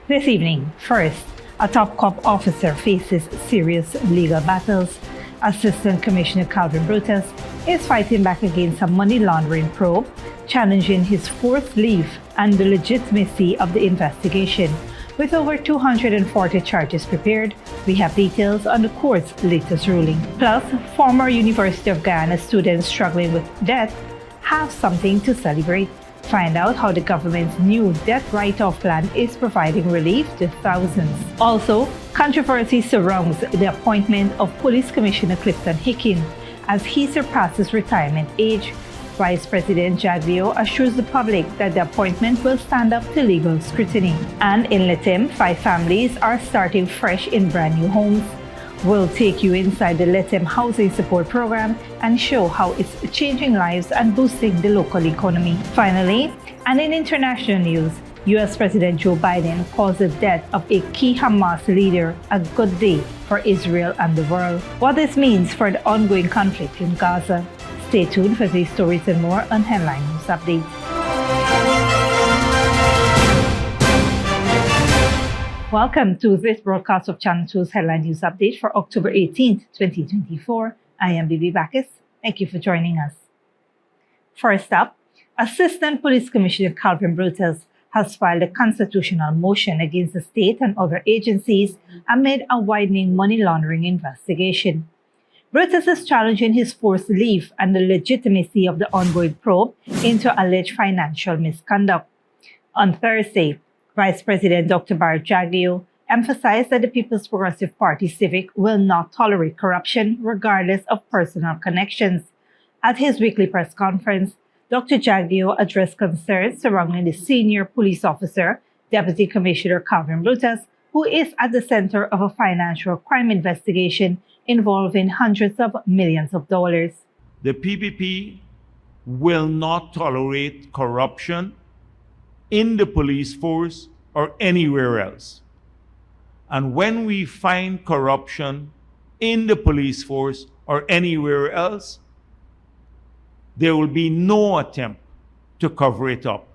This evening, first, a top cop officer faces serious legal battles. Assistant Commissioner Calvin Brutus is fighting back against a money laundering probe, challenging his forced leave and the legitimacy of the investigation. With over 240 charges prepared, we have details on the court's latest ruling. Plus, former University of Guyana students struggling with debt have something to celebrate. Find out how the government's new debt write-off plan is providing relief to thousands. Also, controversy surrounds the appointment of Police Commissioner Clifton Hicken as he surpasses retirement age. Vice President Jago assures the public that the appointment will stand up to legal scrutiny. And in Letem, 5 families are starting fresh in brand new homes. We'll take you inside the Letem Housing Support Program and show how it's changing lives and boosting the local economy. Finally, and in international news, U.S. President Joe Biden calls the death of a key Hamas leader a good day for Israel and the world. What this means for the ongoing conflict in Gaza. Stay tuned for these stories and more on Headline News Update. Welcome to this broadcast of Channel 2's Headline News Update for October 18th, 2024. I am Bibi Bacchus. Thank you for joining us. First up, Assistant Police Commissioner Calvin Brutus has filed a constitutional motion against the state and other agencies amid a widening money laundering investigation. Brutus is challenging his forced leave and the legitimacy of the ongoing probe into alleged financial misconduct. On Thursday, Vice President Dr. Jago emphasized that the People's Progressive Party Civic will not tolerate corruption regardless of personal connections. At his weekly press conference, Dr. Jago addressed concerns surrounding the senior police officer, Deputy Commissioner Calvin Brutus, who is at the center of a financial crime investigation involving hundreds of millions of dollars. The PPP will not tolerate corruption in the police force or anywhere else. And when we find corruption in the police force or anywhere else, there will be no attempt to cover it up.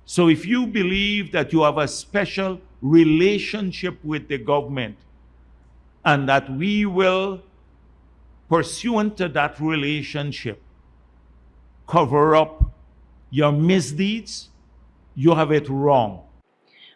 So if you believe that you have a special relationship with the government and that we will, pursuant to that relationship, cover up your misdeeds, you have it wrong.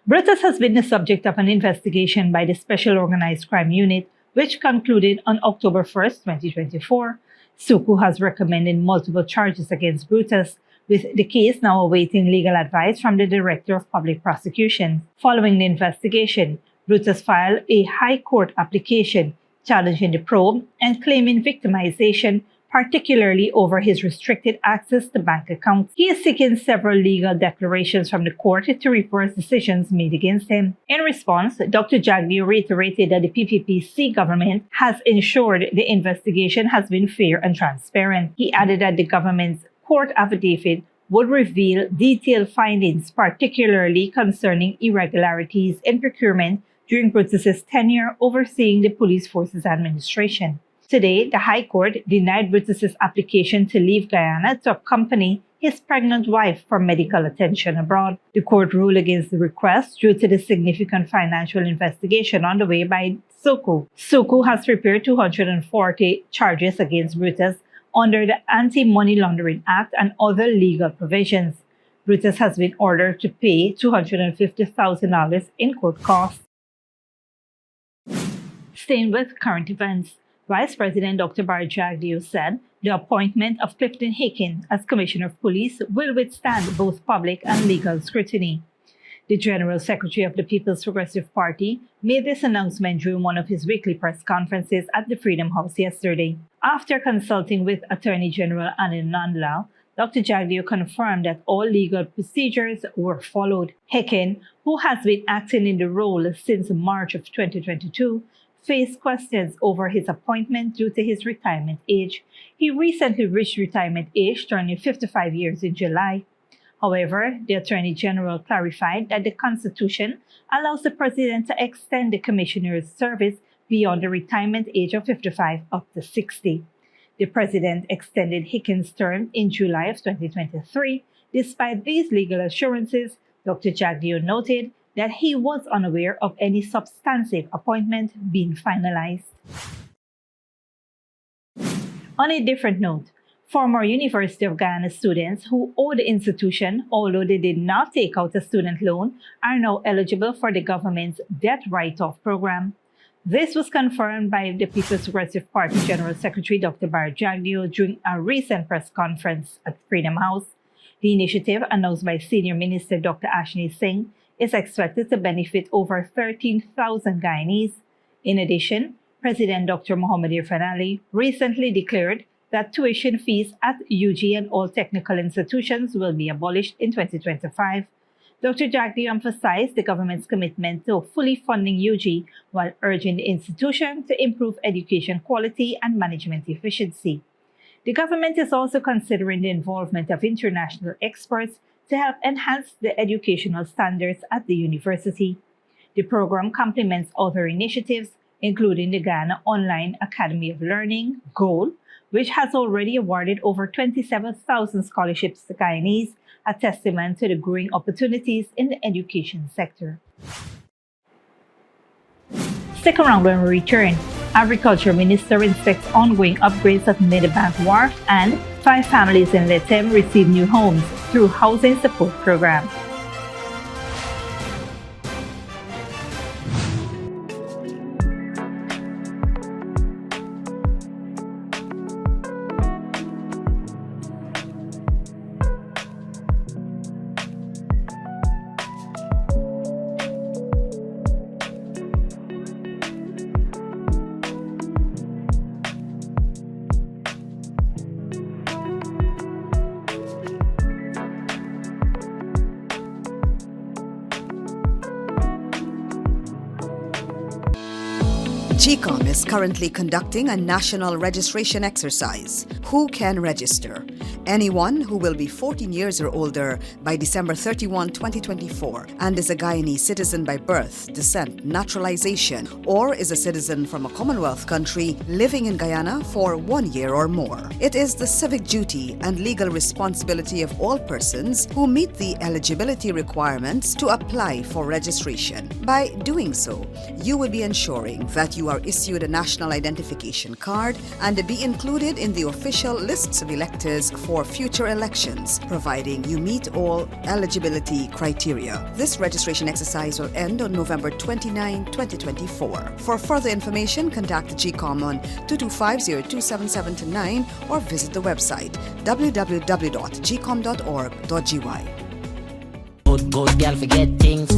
Brutus has been the subject of an investigation by the Special Organized Crime Unit, which concluded on October 1st, 2024. SUCU has recommended multiple charges against Brutus, with the case now awaiting legal advice from the Director of Public Prosecution. Following the investigation, Brutus filed a High Court application challenging the probe and claiming victimization, particularly over his restricted access to bank accounts. He is seeking several legal declarations from the court to reverse decisions made against him. In response, Dr. Jago reiterated that the PPPC government has ensured the investigation has been fair and transparent. He added that the government's court affidavit would reveal detailed findings, particularly concerning irregularities in procurement during Brutus's tenure overseeing the police force's administration. Today, the High Court denied Brutus's application to leave Guyana to accompany his pregnant wife for medical attention abroad. The court ruled against the request due to the significant financial investigation underway by SUCU. SUCU has prepared 240 charges against Brutus under the Anti-Money Laundering Act and other legal provisions. Brutus has been ordered to pay $250,000 in court costs. Staying with current events, Vice President Dr. Jago said the appointment of Clifton Hicken as Commissioner of Police will withstand both public and legal scrutiny. The General Secretary of the People's Progressive Party made this announcement during one of his weekly press conferences at the Freedom House yesterday. After consulting with Attorney General Anil Nandlal, Dr. Jago confirmed that all legal procedures were followed. Hicken, who has been acting in the role since March of 2022, faced questions over his appointment due to his retirement age. He recently reached retirement age, turning 55 years in July. However, the Attorney General clarified that the Constitution allows the President to extend the Commissioner's service beyond the retirement age of 55 up to 60. The President extended Hicken's term in July of 2023. Despite these legal assurances, Dr. Jago noted that he was unaware of any substantive appointment being finalized. On a different note, former University of Guyana students who owe the institution, although they did not take out a student loan, are now eligible for the government's debt write-off program. This was confirmed by the People's Progressive Party General Secretary Dr. Jago during a recent press conference at Freedom House. The initiative, announced by Senior Minister Dr. Ashni Singh, is expected to benefit over 13,000 Guyanese. In addition, President Dr. Mohamed Irfan Ali recently declared that tuition fees at UG and all technical institutions will be abolished in 2025. Dr. Jago emphasized the government's commitment to fully funding UG while urging the institution to improve education quality and management efficiency. The government is also considering the involvement of international experts to help enhance the educational standards at the university. The program complements other initiatives, including the Guyana Online Academy of Learning, GOAL, which has already awarded over 27,000 scholarships to Guyanese, a testament to the growing opportunities in the education sector. Stick around when we return. Agriculture Minister inspects ongoing upgrades at Medebank Warf, and 5 families in Letem receive new homes through Housing Support Program. GCOM is currently conducting a national registration exercise. Who can register? Anyone who will be 14 years or older by December 31, 2024 and is a Guyanese citizen by birth, descent, naturalization, or is a citizen from a Commonwealth country living in Guyana for 1 year or more. It is the civic duty and legal responsibility of all persons who meet the eligibility requirements to apply for registration. By doing so, you will be ensuring that you are issued a national identification card and be included in the official lists of electors for future elections, providing you meet all eligibility criteria. This registration exercise will end on November 29, 2024. For further information, contact GCOM on 225-027729 or visit the website www.gcom.org.gy. Good girl forget things.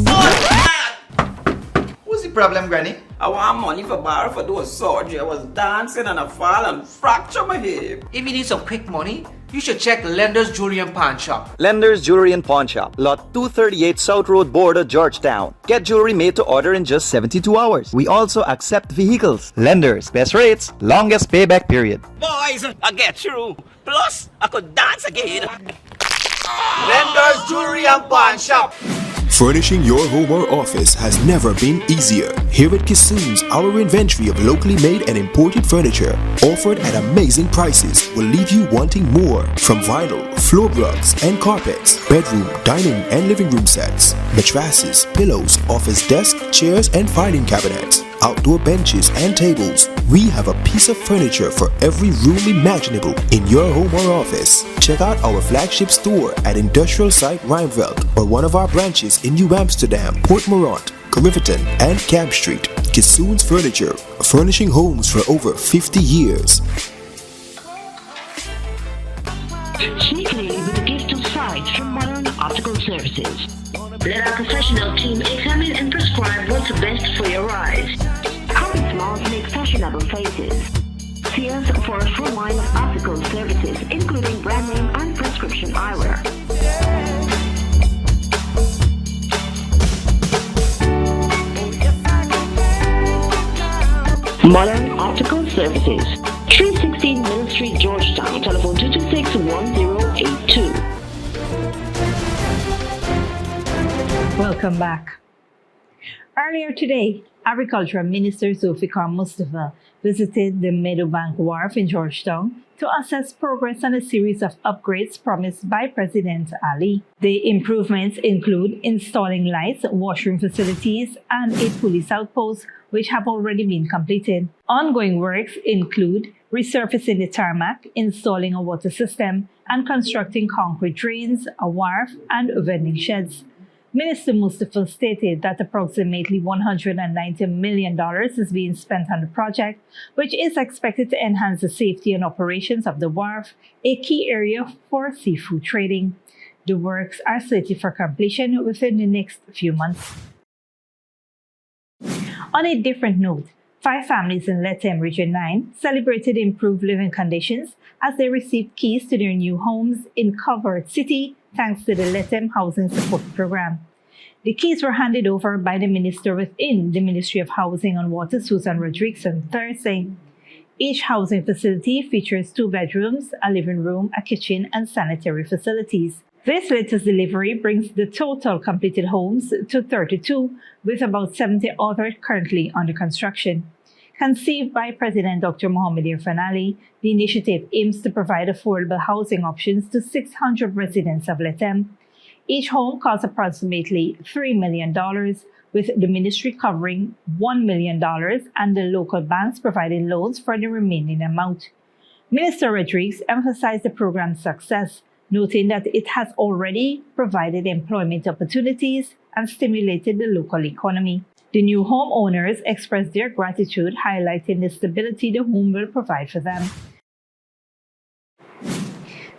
What's the problem, Granny? I want money for borrow for do a surgery. I was dancing and I fall and fracture my hip. If you need some quick money, you should check Lender's Jewelry and Pawn Shop. Lender's Jewelry and Pawn Shop, Lot 238 South Road, Border, Georgetown. Get jewelry made to order in just 72 hours. We also accept vehicles. Lender's, best rates, longest payback period. Boys, I get through. Plus, I could dance again. Lender's Jewelry and Pawn Shop. Furnishing your home or office has never been easier. Here at Kissoon's, our inventory of locally made and imported furniture, offered at amazing prices, will leave you wanting more. From vinyl, floor rugs and carpets, bedroom, dining and living room sets, mattresses, pillows, office desk, chairs and filing cabinets, outdoor benches and tables. We have a piece of furniture for every room imaginable in your home or office. Check out our flagship store at Industrial Site Rijnveld or one of our branches in New Amsterdam, Port Morant, Riverton and Camp Street. Kissoon's Furniture, furnishing homes for over 50 years. Sneakily with a gift of sight from Modern Optical Services. Let our professional team examine and prescribe what's best for your eyes. Copy smalls make fashionable faces. See us for a full line of optical services, including brand name and prescription eyewear. Modern Optical Services, 316 Mill Street, Georgetown. Telephone 226-1082. Welcome back. Earlier today, Agriculture Minister Zulfikar Mustafa visited the Meadowbank Wharf in Georgetown to assess progress on a series of upgrades promised by President Ali. The improvements include installing lights, washroom facilities, and a police outpost, which have already been completed. Ongoing works include resurfacing the tarmac, installing a water system, and constructing concrete drains, a wharf, and vending sheds. Minister Mustafa stated that approximately $190 million is being spent on the project, which is expected to enhance the safety and operations of the wharf, a key area for seafood trading. The works are slated for completion within the next few months. On a different note, 5 families in Letem Region 9 celebrated improved living conditions as they received keys to their new homes in Covered City thanks to the Letem Housing Support Program. The keys were handed over by the minister within the Ministry of Housing and Water, Susan Rodriguez, on Thursday. Each housing facility features 2 bedrooms, a living room, a kitchen, and sanitary facilities. This latest delivery brings the total completed homes to 32, with about 70 others currently under construction. Conceived by President Dr. Mohamed Irfan Ali, the initiative aims to provide affordable housing options to 600 residents of Letem. Each home costs approximately $3 million, with the ministry covering $1 million and the local banks providing loans for the remaining amount. Minister Rodriguez emphasized the program's success, noting that it has already provided employment opportunities and stimulated the local economy. The new homeowners expressed their gratitude, highlighting the stability the home will provide for them.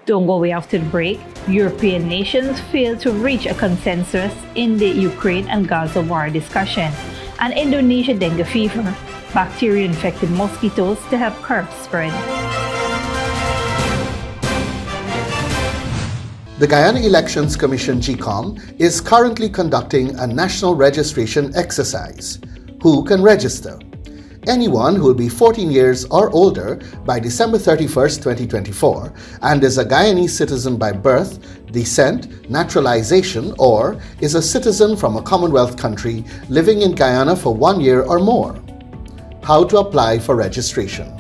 Don't go away after the break. European nations failed to reach a consensus in the Ukraine and Gaza war discussion. And Indonesia dengue fever, bacteria-infected mosquitoes to help curb spread. The Guyana Elections Commission GCOM is currently conducting a national registration exercise. Who can register? Anyone who will be 14 years or older by December 31st, 2024 and is a Guyanese citizen by birth, descent, naturalization, or is a citizen from a Commonwealth country living in Guyana for 1 year or more. How to apply for registration?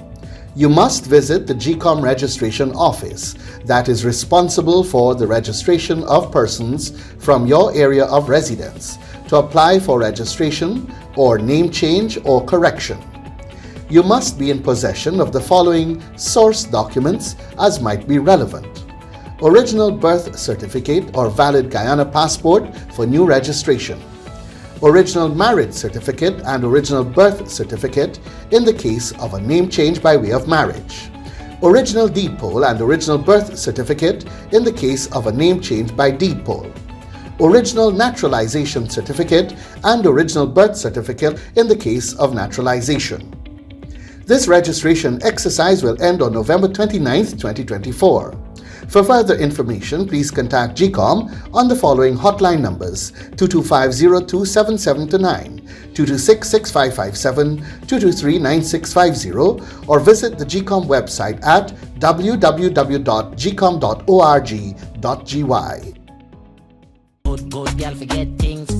You must visit the GCOM registration office that is responsible for the registration of persons from your area of residence to apply for registration or name change or correction. You must be in possession of the following source documents as might be relevant: original birth certificate or valid Guyana passport for new registration, original marriage certificate and original birth certificate in the case of a name change by way of marriage, original deed poll and original birth certificate in the case of a name change by deed poll, original naturalization certificate and original birth certificate in the case of naturalization. This registration exercise will end on November 29th, 2024. For further information, please contact GCOM on the following hotline numbers: 225-027729, 226-6557, 223-9650, or visit the GCOM website at www.gcom.org.gy. Good girl forget things.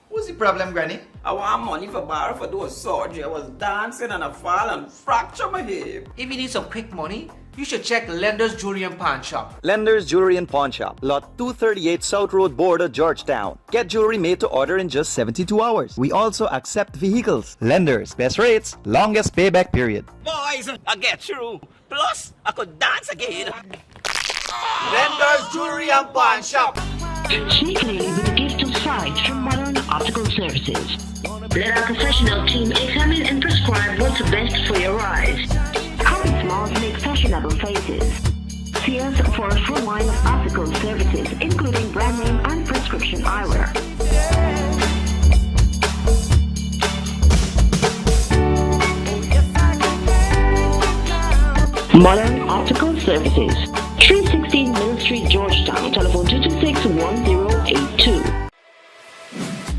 What's the problem, Granny? I want money for borrow for doing surgery. I was dancing and I fall and fracture my hip. If you need some quick money, you should check Lender's Jewelry and Pawn Shop. Lender's Jewelry and Pawn Shop, Lot 238 South Road Border, Georgetown. Get jewelry made to order in just 72 hours. We also accept vehicles. Lenders, best rates, longest payback period. Boys, I get through. Plus, I could dance again. Lender's Jewelry and Pawn Shop. Sneakily with a gift of sight from Modern Optical Services. Let our professional team examine and prescribe what's best for your eyes. Common smiles make fashionable faces. See us for a full line of optical services, including brand name and prescription eyewear. Modern Optical Services, 316 Mill Street, Georgetown. Telephone 226-1082.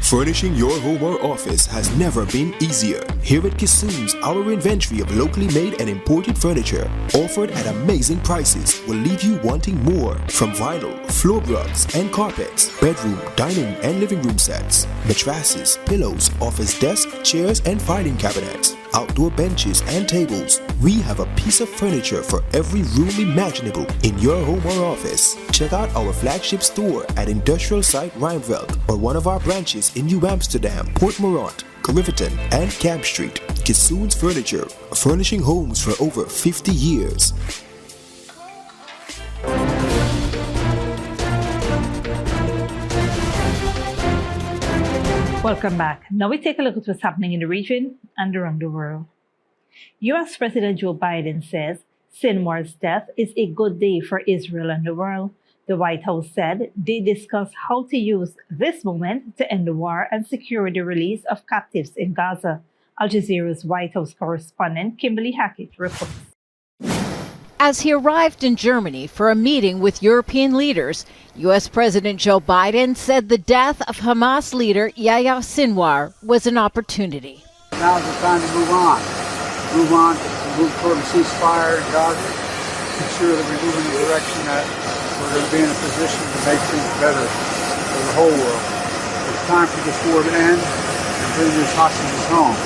Furnishing your home or office has never been easier. Here at Kissoon's, our inventory of locally made and imported furniture, offered at amazing prices, will leave you wanting more. From vinyl, floor rugs and carpets, bedroom, dining and living room sets, mattresses, pillows, office desk, chairs and filing cabinets, outdoor benches and tables. We have a piece of furniture for every room imaginable in your home or office. Check out our flagship store at Industrial Site Rijnveld or one of our branches in New Amsterdam, Port Morant, Riverton and Camp Street. Kissoon's Furniture, furnishing homes for over 50 years. Welcome back. Now we take a look at what's happening in the region and around the world. U.S. President Joe Biden says Sinwar's death is a good day for Israel and the world. The White House said they discussed how to use this moment to end the war and secure the release of captives in Gaza. Al Jazeera's White House correspondent Kimberly Hackett reports. As he arrived in Germany for a meeting with European leaders, U.S. President Joe Biden said the death of Hamas leader Yahya Sinwar was an opportunity. Now's the time to move on. To move toward a ceasefire in Gaza, ensure that we move in the direction that we're going to be in a position to make things better for the whole world. It's time for this war to end and bring these hostages home.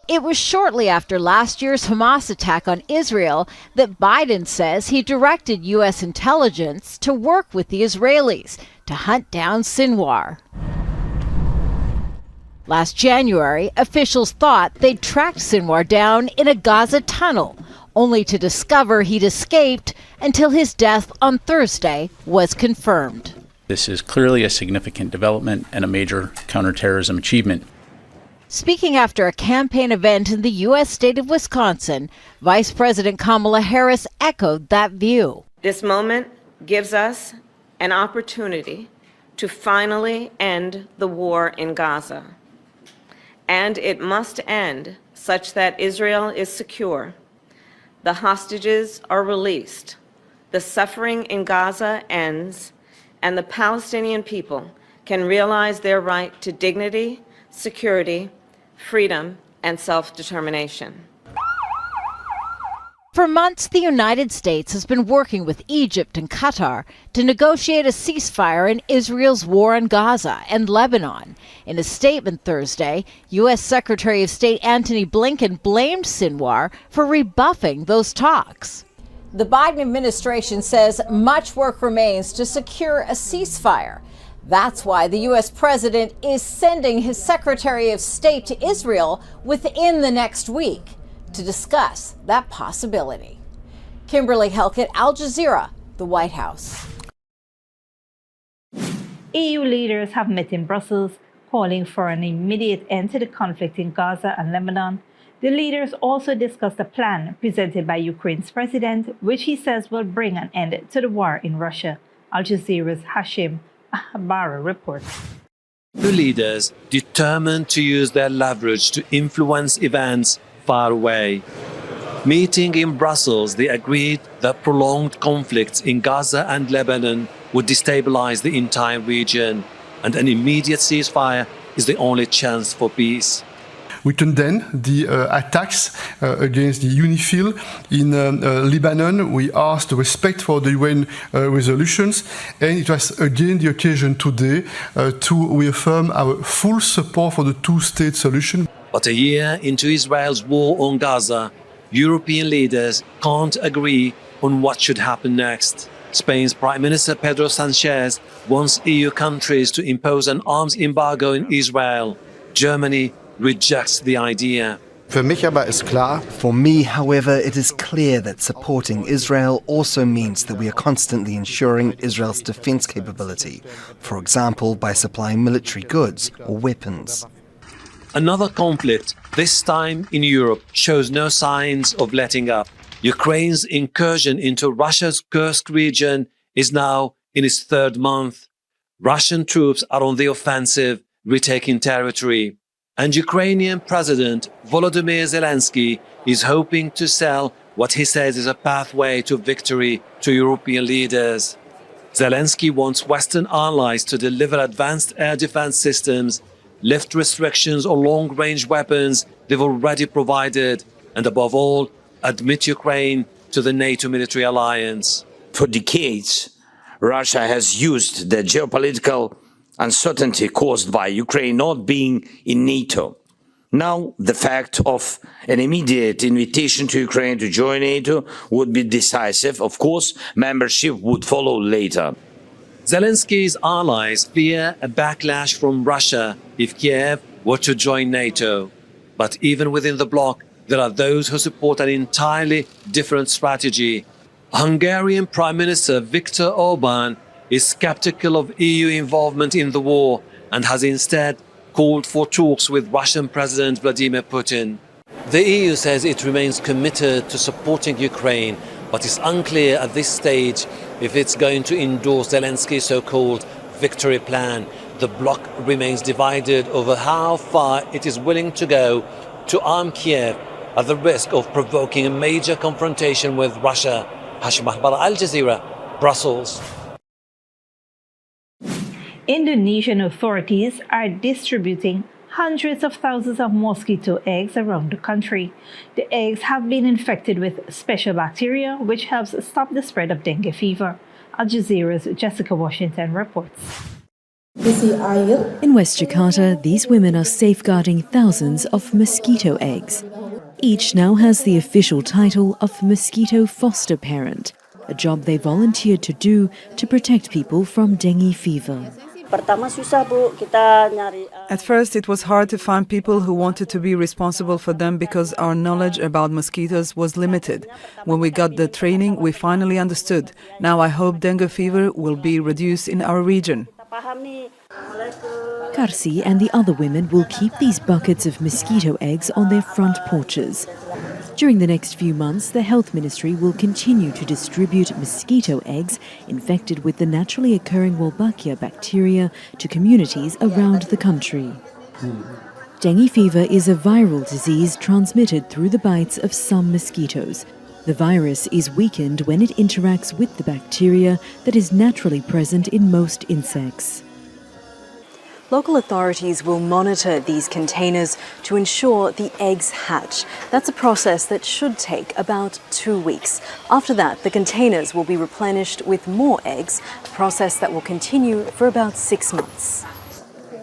It was shortly after last year's Hamas attack on Israel that Biden says he directed U.S. intelligence to work with the Israelis to hunt down Sinwar. Last January, officials thought they'd tracked Sinwar down in a Gaza tunnel, only to discover he'd escaped until his death on Thursday was confirmed. This is clearly a significant development and a major counterterrorism achievement. Speaking after a campaign event in the U.S. state of Wisconsin, Vice President Kamala Harris echoed that view. This moment gives us an opportunity to finally end the war in Gaza. And it must end such that Israel is secure, the hostages are released, the suffering in Gaza ends, and the Palestinian people can realize their right to dignity, security, freedom, and self-determination. For months, the United States has been working with Egypt and Qatar to negotiate a ceasefire in Israel's war on Gaza and Lebanon. In a statement Thursday, U.S. Secretary of State Antony Blinken blamed Sinwar for rebuffing those talks. The Biden administration says much work remains to secure a ceasefire. That's why the U.S. president is sending his Secretary of State to Israel within the next week to discuss that possibility. Kimberly Helkett, Al Jazeera, the White House. EU leaders have met in Brussels, calling for an immediate end to the conflict in Gaza and Lebanon. The leaders also discussed a plan presented by Ukraine's president, which he says will bring an end to the war in Russia. Al Jazeera's Hashim Ahbara reports. The leaders determined to use their leverage to influence events far away. Meeting in Brussels, they agreed that prolonged conflicts in Gaza and Lebanon would destabilize the entire region, and an immediate ceasefire is the only chance for peace. We condemn the attacks against the UNIFIL in Lebanon. We asked respect for the UN resolutions, and it was again the occasion today to reaffirm our full support for the two-state solution. But a year into Israel's war on Gaza, European leaders can't agree on what should happen next. Spain's Prime Minister Pedro Sanchez wants EU countries to impose an arms embargo in Israel. Germany rejects the idea. For me, however, it is clear that supporting Israel also means that we are constantly ensuring Israel's defense capability, for example, by supplying military goods or weapons. Another conflict, this time in Europe, shows no signs of letting up. Ukraine's incursion into Russia's Kursk region is now in its third month. Russian troops are on the offensive, retaking territory. And Ukrainian President Volodymyr Zelensky is hoping to sell what he says is a pathway to victory to European leaders. Zelensky wants Western allies to deliver advanced air defense systems, lift restrictions on long-range weapons they've already provided, and above all, admit Ukraine to the NATO military alliance. For decades, Russia has used the geopolitical uncertainty caused by Ukraine not being in NATO. Now, the fact of an immediate invitation to Ukraine to join NATO would be decisive. Of course, membership would follow later. Zelensky's allies fear a backlash from Russia if Kiev were to join NATO. But even within the bloc, there are those who support an entirely different strategy. Hungarian Prime Minister Viktor Orban is skeptical of EU involvement in the war and has instead called for talks with Russian President Vladimir Putin. The EU says it remains committed to supporting Ukraine, but it's unclear at this stage if it's going to endorse Zelensky's so-called victory plan. The bloc remains divided over how far it is willing to go to arm Kiev at the risk of provoking a major confrontation with Russia. Hashim Ahbar, Al Jazeera, Brussels. Indonesian authorities are distributing hundreds of thousands of mosquito eggs around the country. The eggs have been infected with special bacteria, which helps stop the spread of dengue fever. Al Jazeera's Jessica Washington reports. In West Jakarta, these women are safeguarding thousands of mosquito eggs. Each now has the official title of mosquito foster parent, a job they volunteered to do to protect people from dengue fever. At first, it was hard to find people who wanted to be responsible for them because our knowledge about mosquitoes was limited. When we got the training, we finally understood. Now I hope dengue fever will be reduced in our region. Karsi and the other women will keep these buckets of mosquito eggs on their front porches. During the next few months, the Health Ministry will continue to distribute mosquito eggs infected with the naturally occurring Wolbachia bacteria to communities around the country. Dengue fever is a viral disease transmitted through the bites of some mosquitoes. The virus is weakened when it interacts with the bacteria that is naturally present in most insects. Local authorities will monitor these containers to ensure the eggs hatch. That's a process that should take about 2 weeks. After that, the containers will be replenished with more eggs, a process that will continue for about 6 months.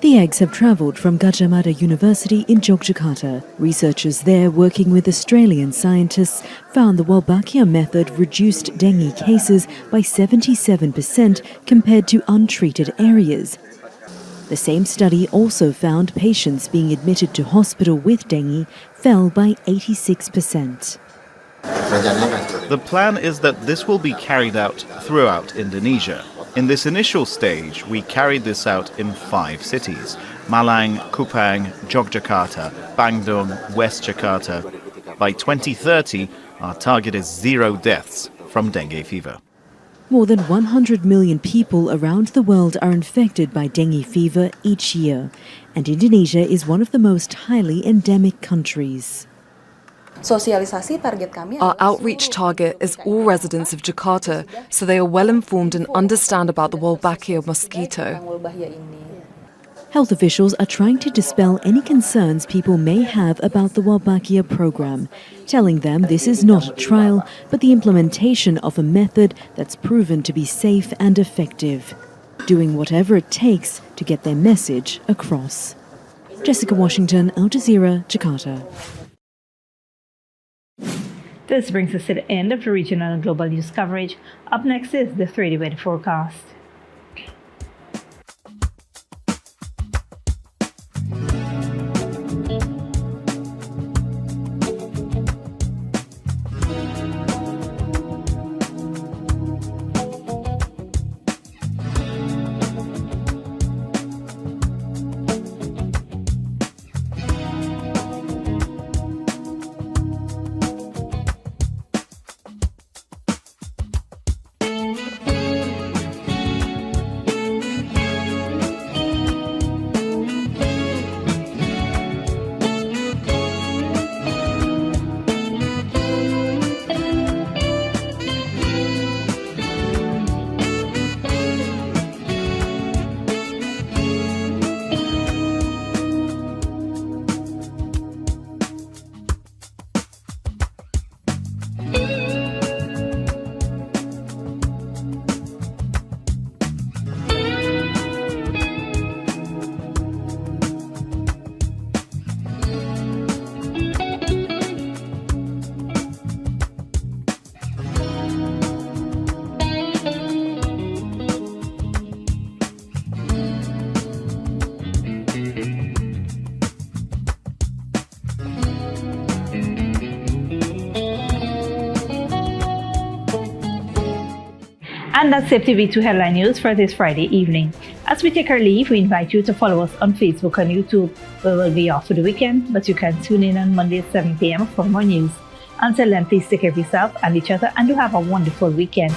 The eggs have travelled from Gajah Mada University in Yogyakarta. Researchers there, working with Australian scientists, found the Wolbachia method reduced dengue cases by 77% compared to untreated areas. The same study also found patients being admitted to hospital with dengue fell by 86%. The plan is that this will be carried out throughout Indonesia. In this initial stage, we carried this out in 5 cities: Malang, Kupang, Yogyakarta, Bandung, West Jakarta. By 2030, our target is 0 deaths from dengue fever. More than 100 million people around the world are infected by dengue fever each year, and Indonesia is one of the most highly endemic countries. Our outreach target is all residents of Jakarta, so they are well informed and understand about the Wolbachia mosquito. Health officials are trying to dispel any concerns people may have about the Wolbachia program, telling them this is not a trial, but the implementation of a method that's proven to be safe and effective, doing whatever it takes to get their message across. Jessica Washington, Al Jazeera, Jakarta. This brings us to the end of the regional and global news coverage. Up next is the 3D weather forecast. And that's TV2 Headline News for this Friday evening. As we take our leave, we invite you to follow us on Facebook and YouTube. We will be off for the weekend, but you can tune in on Monday at 7 p.m. for more news. Until then, please take care of yourself and each other, and do have a wonderful weekend.